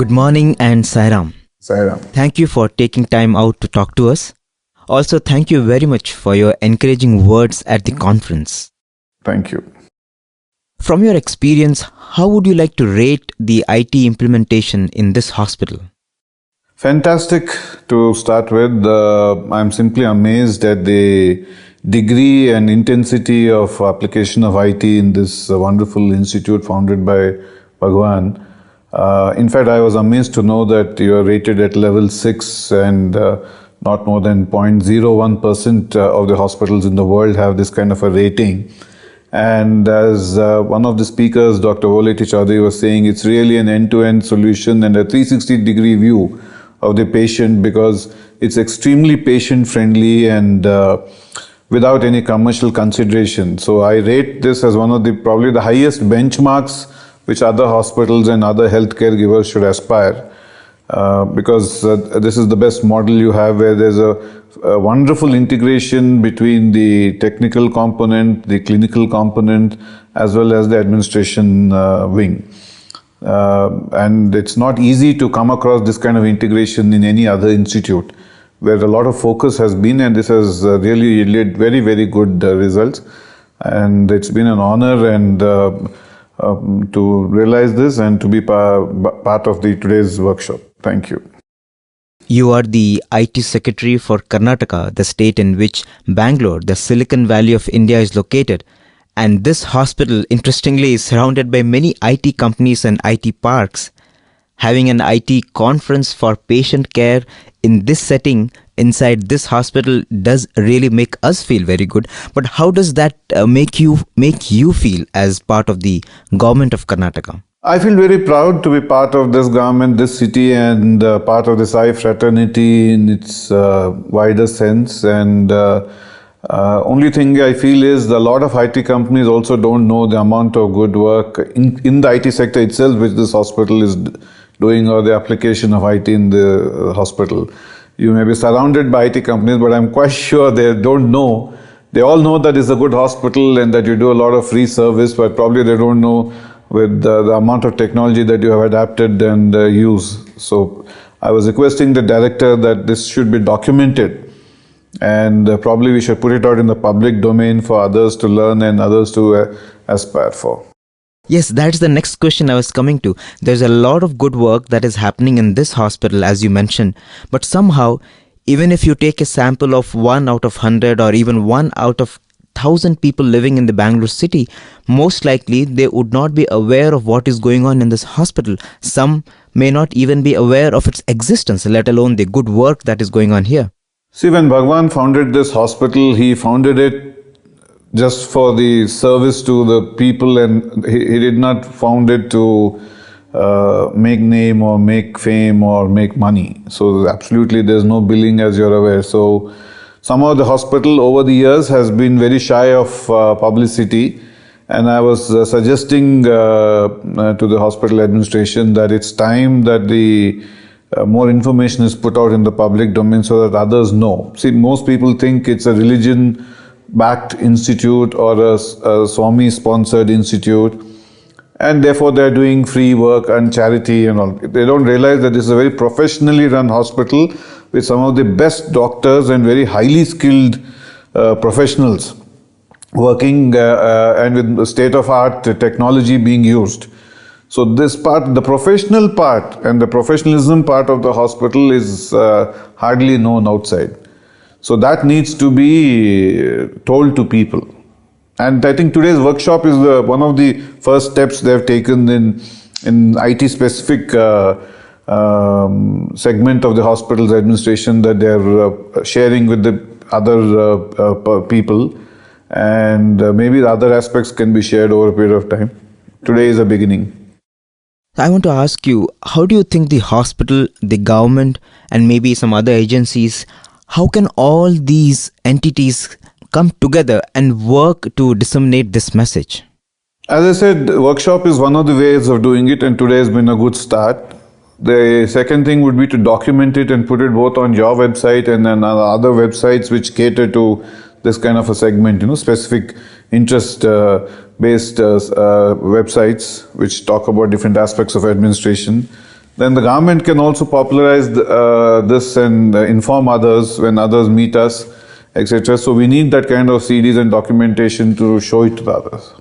Good morning and Sairam. Sairam. Thank you for taking time out to talk to us. Also, thank you very much for your encouraging words at the conference. Thank you. From your experience, how would you like to rate the IT implementation in this hospital? Fantastic to start with. I'm simply amazed at the degree and intensity of application of IT in this wonderful institute founded by Bhagwan. In fact, I was amazed to know that you are rated at level 6 and not more than 0.01% of the hospitals in the world have this kind of a rating. And as one of the speakers, Dr. Voleti Chaudhary, was saying, it's really an end-to-end solution and a 360-degree view of the patient because it's extremely patient-friendly and without any commercial consideration. So I rate this as one of the probably the highest benchmarks which other hospitals and other healthcare givers should aspire. Because this is the best model you have where there's a wonderful integration between the technical component, the clinical component, as well as the administration wing. And it's not easy to come across this kind of integration in any other institute where a lot of focus has been, and this has really yielded very, very good results. And it's been an honor and to realize this and to be part of today's workshop. Thank you. You are the IT Secretary for Karnataka, the state in which Bangalore, the Silicon Valley of India, is located. And this hospital, interestingly, is surrounded by many IT companies and IT parks. Having an IT conference for patient care in this setting inside this hospital does really make us feel very good. But how does that make you feel as part of the government of Karnataka? I feel very proud to be part of this government, this city, and part of the Sai fraternity in its wider sense. And only thing I feel is a lot of IT companies also don't know the amount of good work in the IT sector itself which this hospital is doing, or the application of IT in the hospital. You may be surrounded by IT companies, but I'm quite sure they don't know. They all know that it's a good hospital and that you do a lot of free service, but probably they don't know with the amount of technology that you have adapted and use. So I was requesting the director that this should be documented, and probably we should put it out in the public domain for others to learn and others to aspire for. Yes, that's the next question I was coming to. There's a lot of good work that is happening in this hospital, as you mentioned. But somehow, even if you take a sample of 1 out of 100 or even 1 out of 1,000 people living in the Bangalore city, most likely they would not be aware of what is going on in this hospital. Some may not even be aware of its existence, let alone the good work that is going on here. See, when Bhagwan founded this hospital, he founded it just for the service to the people, and he did not found it to make name or make fame or make money. So absolutely there's no billing, as you're aware. So somehow the hospital over the years has been very shy of publicity, and I was suggesting to the hospital administration that it's time that the more information is put out in the public domain so that others know. See, most people think it's a religion-backed institute or a Swami-sponsored institute, and therefore they're doing free work and charity and all. They don't realize that this is a very professionally run hospital with some of the best doctors and very highly skilled professionals working and with state-of-art technology being used. So this part, the professional part and the professionalism part of the hospital is hardly known outside. So that needs to be told to people. And I think today's workshop is one of the first steps they've taken in IT-specific segment of the hospital's administration that they're sharing with the other people. And maybe the other aspects can be shared over a period of time. Today is a beginning. I want to ask you, how do you think the hospital, the government, and maybe some other agencies, how can all these entities come together and work to disseminate this message? As I said, workshop is one of the ways of doing it, and today has been a good start. The second thing would be to document it and put it both on your website and then other websites which cater to this kind of a segment, specific interest-based websites which talk about different aspects of administration. then the government can also popularize this and inform others when others meet us, etc. So we need that kind of CDs and documentation to show it to the others.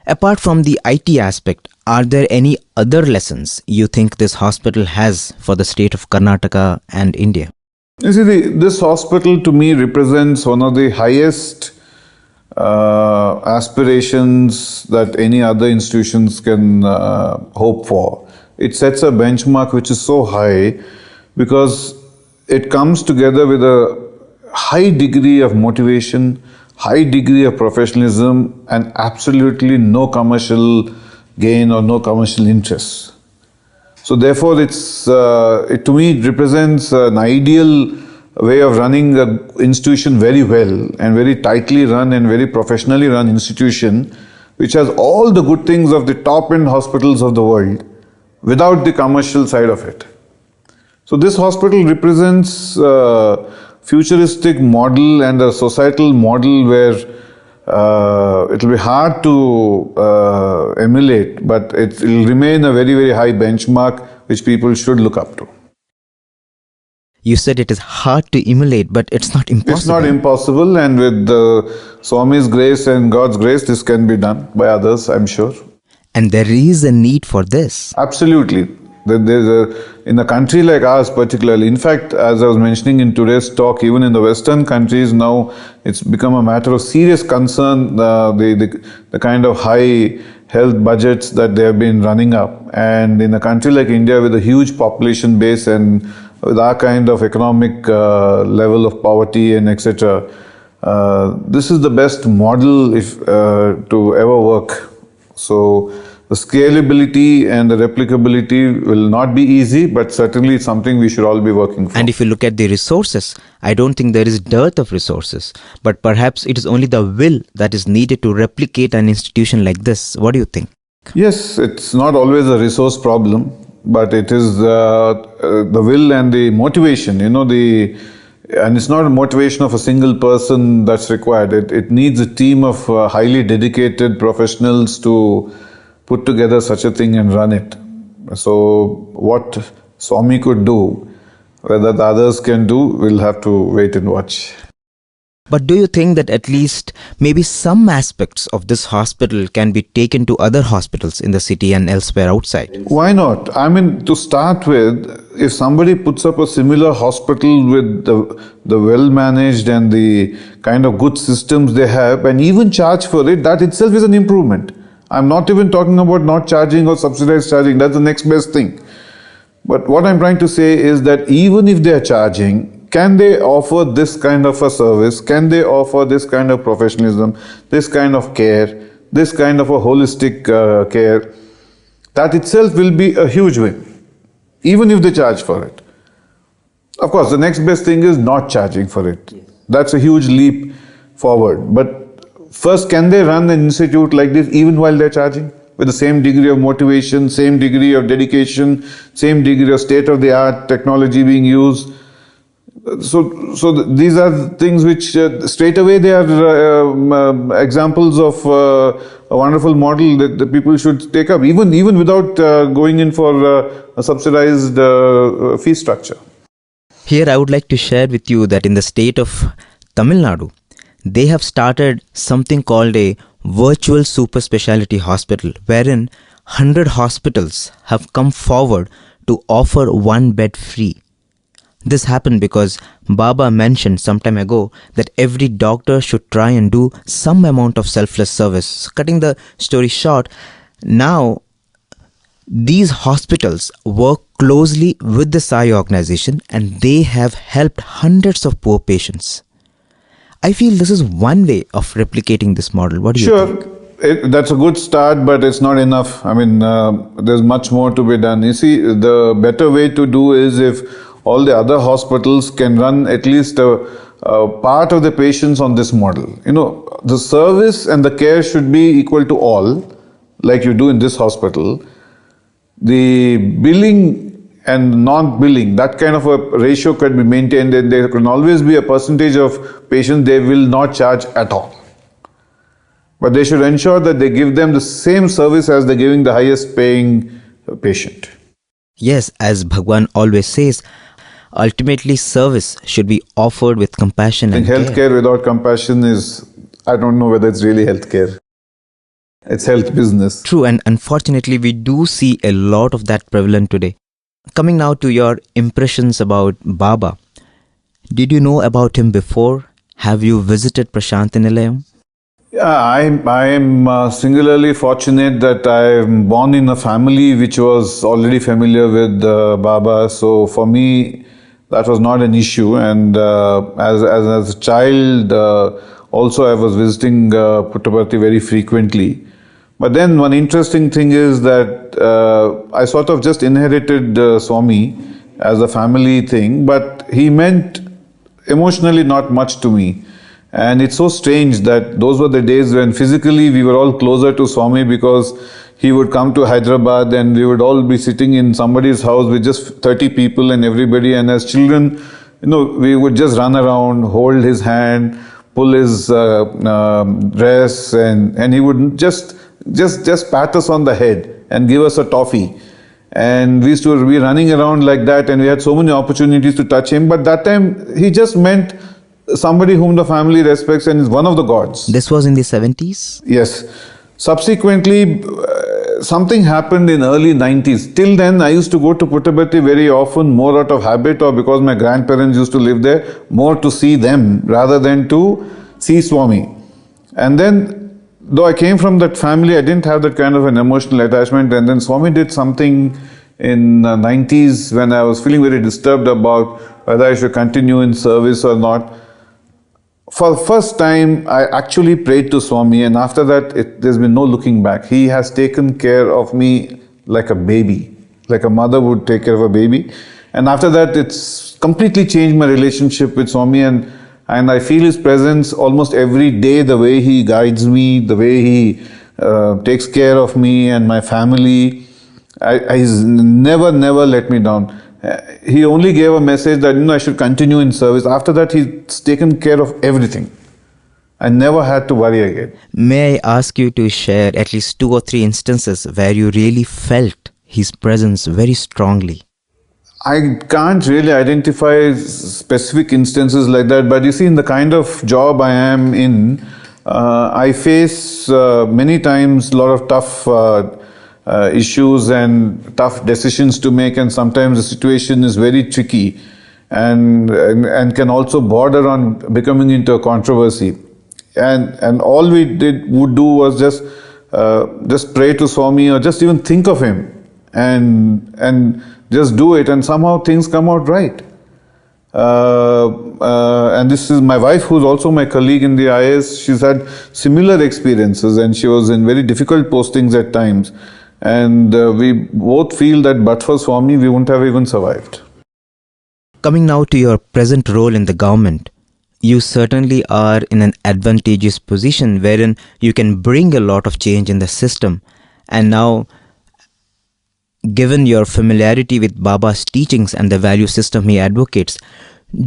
Apart from the IT aspect, are there any other lessons you think this hospital has for the state of Karnataka and India? You see, this hospital to me represents one of the highest aspirations that any other institutions can hope for. It sets a benchmark which is so high because it comes together with a high degree of motivation, high degree of professionalism, and absolutely no commercial gain or no commercial interest. So therefore, it to me it represents an ideal way of running the institution very well, and very tightly run and very professionally run institution, which has all the good things of the top-end hospitals of the world without the commercial side of it. So this hospital represents a futuristic model and a societal model where it will be hard to emulate, but it will remain a very, very high benchmark which people should look up to. You said it is hard to emulate, but it's not impossible. It's not impossible, and with Swami's grace and God's grace, this can be done by others, I'm sure. And there is a need for this. Absolutely. In a country like ours particularly, in fact, as I was mentioning in today's talk, even in the Western countries now, it's become a matter of serious concern, the kind of high health budgets that they have been running up. And in a country like India with a huge population base and with our kind of economic level of poverty and etc., this is the best model to ever work. So the scalability and the replicability will not be easy, but certainly something we should all be working for. And if you look at the resources, I don't think there is dearth of resources, but perhaps it is only the will that is needed to replicate an institution like this. What do you think? Yes, it's not always a resource problem, but it is the will and the motivation, and it's not a motivation of a single person that's required. It needs a team of highly dedicated professionals to put together such a thing and run it. So what Swami could do, whether the others can do, we'll have to wait and watch. But do you think that at least maybe some aspects of this hospital can be taken to other hospitals in the city and elsewhere outside? Why not? I mean, to start with, if somebody puts up a similar hospital with the well-managed and the kind of good systems they have, and even charge for it, that itself is an improvement. I'm not even talking about not charging or subsidized charging. That's the next best thing. But what I'm trying to say is that even if they are charging, can they offer this kind of a service? Can they offer this kind of professionalism, this kind of care, this kind of a holistic care? That itself will be a huge win, even if they charge for it. Of course, the next best thing is not charging for it. That's a huge leap forward. But first, can they run an institute like this even while they're charging? With the same degree of motivation, same degree of dedication, same degree of state-of-the-art technology being used. So these are things which straight away they are examples of a wonderful model that people should take up, even without going in for a subsidized fee structure. Here I would like to share with you that in the state of Tamil Nadu, they have started something called a virtual super specialty hospital, wherein 100 hospitals have come forward to offer one bed free. This happened because Baba mentioned some time ago that every doctor should try and do some amount of selfless service. Cutting the story short, now these hospitals work closely with the Sai organization and they have helped hundreds of poor patients. I feel this is one way of replicating this model. What do you think? Sure, that's a good start, but it's not enough. I mean, there's much more to be done. You see, the better way to do is if all the other hospitals can run at least a part of the patients on this model. The service and the care should be equal to all, like you do in this hospital. The billing and non-billing, that kind of a ratio could be maintained, and there can always be a percentage of patients they will not charge at all. But they should ensure that they give them the same service as they're giving the highest paying patient. Yes, as Bhagwan always says, ultimately service should be offered with compassion I and think care. healthcare without compassion is, I don't know whether it's really healthcare. It's health business. True, and unfortunately, we do see a lot of that prevalent today. Coming now to your impressions about Baba. Did you know about him before? Have you visited Prashanti Nilayam? Yeah, I'm singularly fortunate that I'm born in a family which was already familiar with Baba. So for me, that was not an issue. And as a child, also I was visiting Puttaparthi very frequently. But then one interesting thing is that I sort of just inherited Swami as a family thing, but he meant emotionally not much to me. And it's so strange that those were the days when physically we were all closer to Swami, because he would come to Hyderabad and we would all be sitting in somebody's house with just 30 people and everybody. And as children, we would just run around, hold his hand, pull his dress, and he would just pat us on the head and give us a toffee. And we used to be running around like that, and we had so many opportunities to touch him. But that time, he just meant somebody whom the family respects and is one of the gods. This was in the 70s? Yes. Subsequently, something happened in early 90s. Till then, I used to go to Puttaparthi very often, more out of habit or because my grandparents used to live there, more to see them rather than to see Swami. And then, though I came from that family, I didn't have that kind of an emotional attachment. And then Swami did something in 90s when I was feeling very disturbed about whether I should continue in service or not. For the first time, I actually prayed to Swami, and after that, there's been no looking back. He has taken care of me like a baby, like a mother would take care of a baby. And after that, it's completely changed my relationship with Swami, and I feel his presence almost every day, the way he guides me, the way he takes care of me and my family. He's never let me down. He only gave a message that I should continue in service. After that, he's taken care of everything. I never had to worry again. May I ask you to share at least 2 or 3 instances where you really felt his presence very strongly? I can't really identify specific instances like that, but you see, in the kind of job I am in, I face many times a lot of tough issues and tough decisions to make, and sometimes the situation is very tricky and can also border on becoming into a controversy. And all we would do was just pray to Swami, or just even think of him and just do it, and somehow things come out right. And this is my wife, who's also my colleague in the IS. She's had similar experiences, and she was in very difficult postings at times. And we both feel that but for Swami, we wouldn't have even survived. Coming now to your present role in the government, you certainly are in an advantageous position wherein you can bring a lot of change in the system. And now, given your familiarity with Baba's teachings and the value system he advocates,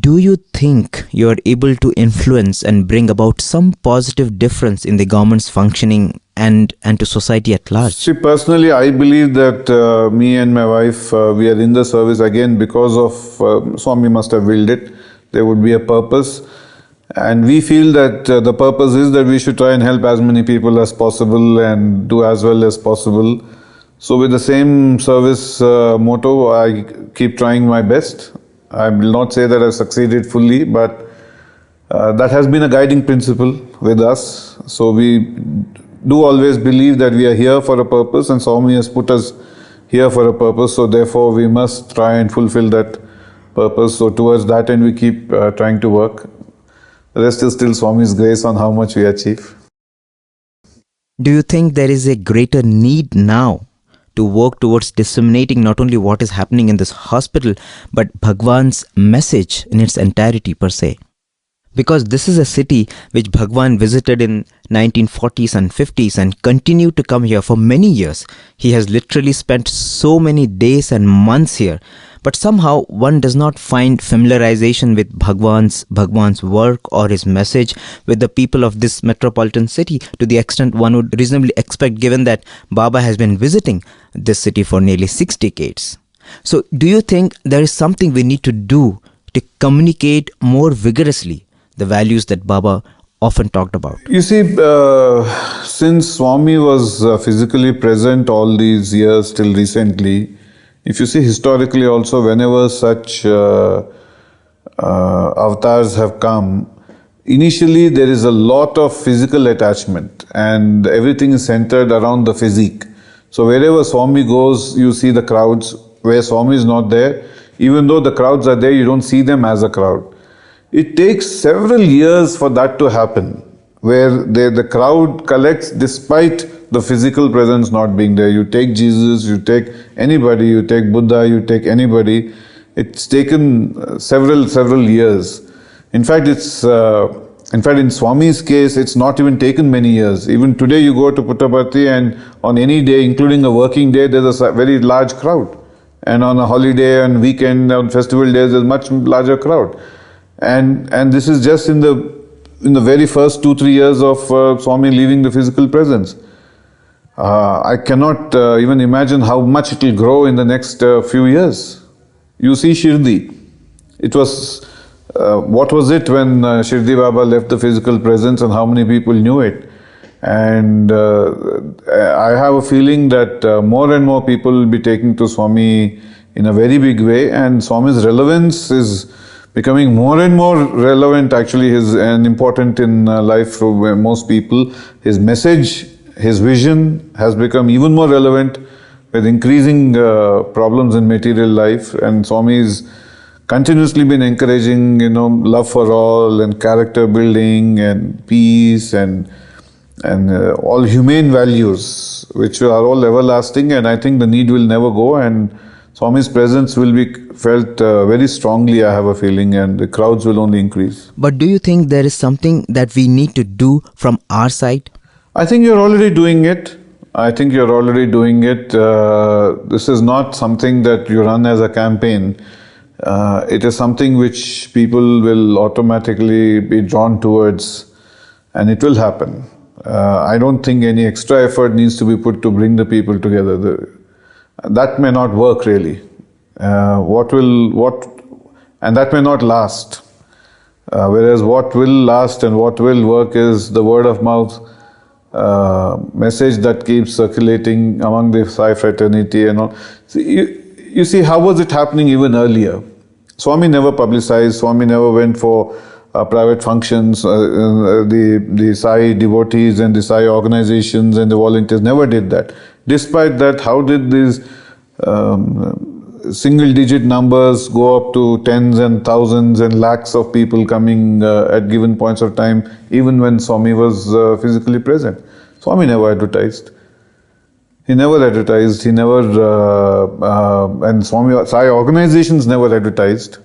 do you think you are able to influence and bring about some positive difference in the government's functioning and to society at large? See, personally, I believe that me and my wife, we are in the service again because of Swami must have willed it. There would be a purpose. And we feel that the purpose is that we should try and help as many people as possible and do as well as possible. So with the same service motto, I keep trying my best. I will not say that I've succeeded fully, but that has been a guiding principle with us. So we do always believe that we are here for a purpose, and Swami has put us here for a purpose. So therefore, we must try and fulfill that purpose. So towards that end, we keep trying to work. The rest is still Swami's grace on how much we achieve. Do you think there is a greater need now to work towards disseminating not only what is happening in this hospital, but Bhagwan's message in its entirety per se? Because this is a city which Bhagwan visited in 1940s and 50s and continued to come here for many years. He has literally spent so many days and months here. But somehow one does not find familiarization with Bhagwan's work or his message with the people of this metropolitan city to the extent one would reasonably expect, given that Baba has been visiting this city for nearly 6 decades. So, do you think there is something we need to do to communicate more vigorously the values that Baba often talked about? You see, since Swami was physically present all these years till recently, if you see historically also, whenever such avatars have come, initially there is a lot of physical attachment and everything is centered around the physique. So wherever Swami goes, you see the crowds. Where Swami is not there, even though the crowds are there, you don't see them as a crowd. It takes several years for that to happen, where the crowd collects despite the physical presence not being there. You take Jesus, you take anybody, you take Buddha, you take anybody. It's taken several years. In fact, in Swami's case, it's not even taken many years. Even today, you go to Puttaparthi, and on any day, including a working day, there's a very large crowd. And on a holiday and weekend, on festival days, there's much larger crowd. And this is just in the very first 2-3 years of Swami leaving the physical presence. I cannot even imagine how much it will grow in the next few years. You see Shirdi. It was, what was it when Shirdi Baba left the physical presence, and how many people knew it? And I have a feeling that more and more people will be taking to Swami in a very big way, and Swami's relevance is becoming more and more relevant, actually, and important in life for most people. His message, his vision has become even more relevant with increasing problems in material life, and Swami's continuously been encouraging, love for all and character building and peace and all humane values, which are all everlasting, and I think the need will never go, and Swami's presence will be felt very strongly, I have a feeling, and the crowds will only increase. But do you think there is something that we need to do from our side? I think you're already doing it. This is not something that you run as a campaign. It is something which people will automatically be drawn towards, and it will happen. I don't think any extra effort needs to be put to bring the people together. That may not work really. And that may not last. Whereas what will last and what will work is the word of mouth message that keeps circulating among the Sai fraternity and all. You see, how was it happening even earlier? Swami never publicized. Swami never went for private functions. The Sai devotees and the Sai organizations and the volunteers never did that. Despite that, how did these single-digit numbers go up to tens and thousands and lakhs of people coming at given points of time, even when Swami was physically present? Swami never advertised. He never advertised. He never, and Swami Sai organizations never advertised.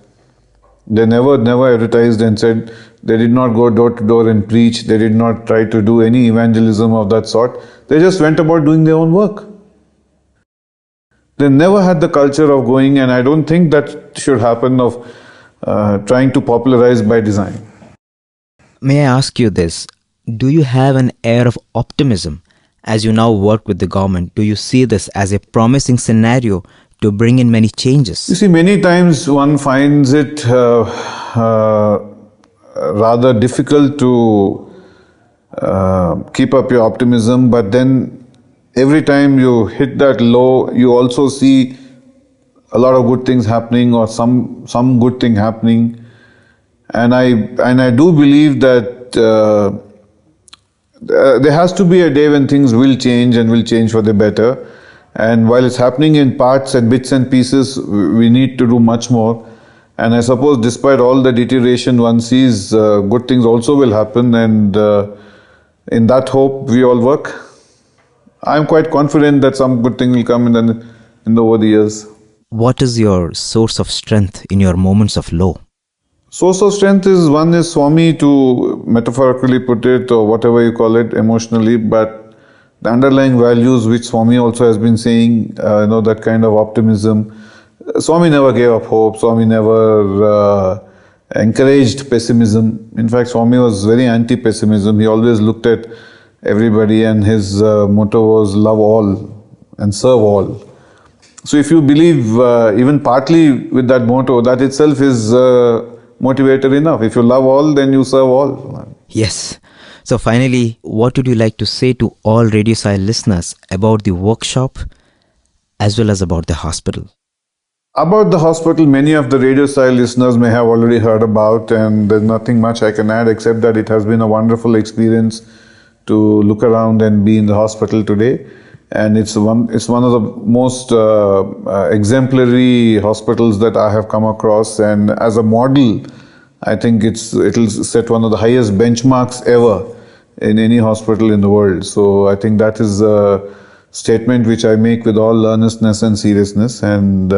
They never advertised and said, they did not go door to door and preach. They did not try to do any evangelism of that sort. They just went about doing their own work. They never had the culture of going, and I don't think that should happen, of trying to popularize by design. May I ask you this? Do you have an air of optimism as you now work with the government? Do you see this as a promising scenario to bring in many changes? You see, many times one finds it rather difficult to keep up your optimism, but then every time you hit that low, you also see a lot of good things happening, or some good thing happening, and I do believe that there has to be a day when things will change, and will change for the better. And while it's happening in parts and bits and pieces, we need to do much more. And I suppose despite all the deterioration one sees, good things also will happen, and in that hope we all work. I'm quite confident that some good thing will come over the years. What is your source of strength in your moments of low? Source of strength is Swami, to metaphorically put it, or whatever you call it, emotionally, but the underlying values which Swami also has been saying, that kind of optimism. Swami never gave up hope. Swami never encouraged pessimism. In fact, Swami was very anti-pessimism. He always looked at everybody, and his motto was love all and serve all. So if you believe even partly with that motto, that itself is motivator enough. If you love all, then you serve all. Yes. So finally, what would you like to say to all Radio Sai listeners about the workshop as well as about the hospital? About the hospital, many of the Radio Sai listeners may have already heard about, and there's nothing much I can add except that it has been a wonderful experience to look around and be in the hospital today. And it's one of the most exemplary hospitals that I have come across. And as a model, I think it'll set one of the highest benchmarks ever in any hospital in the world. So I think that is a statement which I make with all earnestness and seriousness. And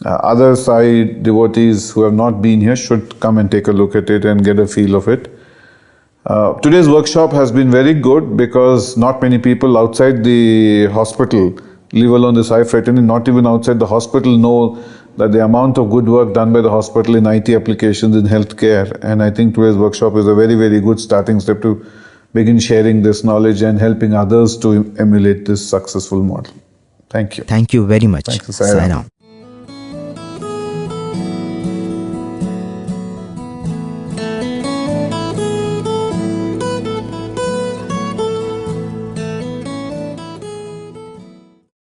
other Sai devotees who have not been here should come and take a look at it and get a feel of it. Today's workshop has been very good because not many people outside the hospital, leave alone the Sai fraternity, not even outside the hospital, know that the amount of good work done by the hospital in IT applications in healthcare. And I think today's workshop is a very, very good starting step to begin sharing this knowledge and helping others to emulate this successful model. Thank you. Thank you very much. Thanks, Sai Ram.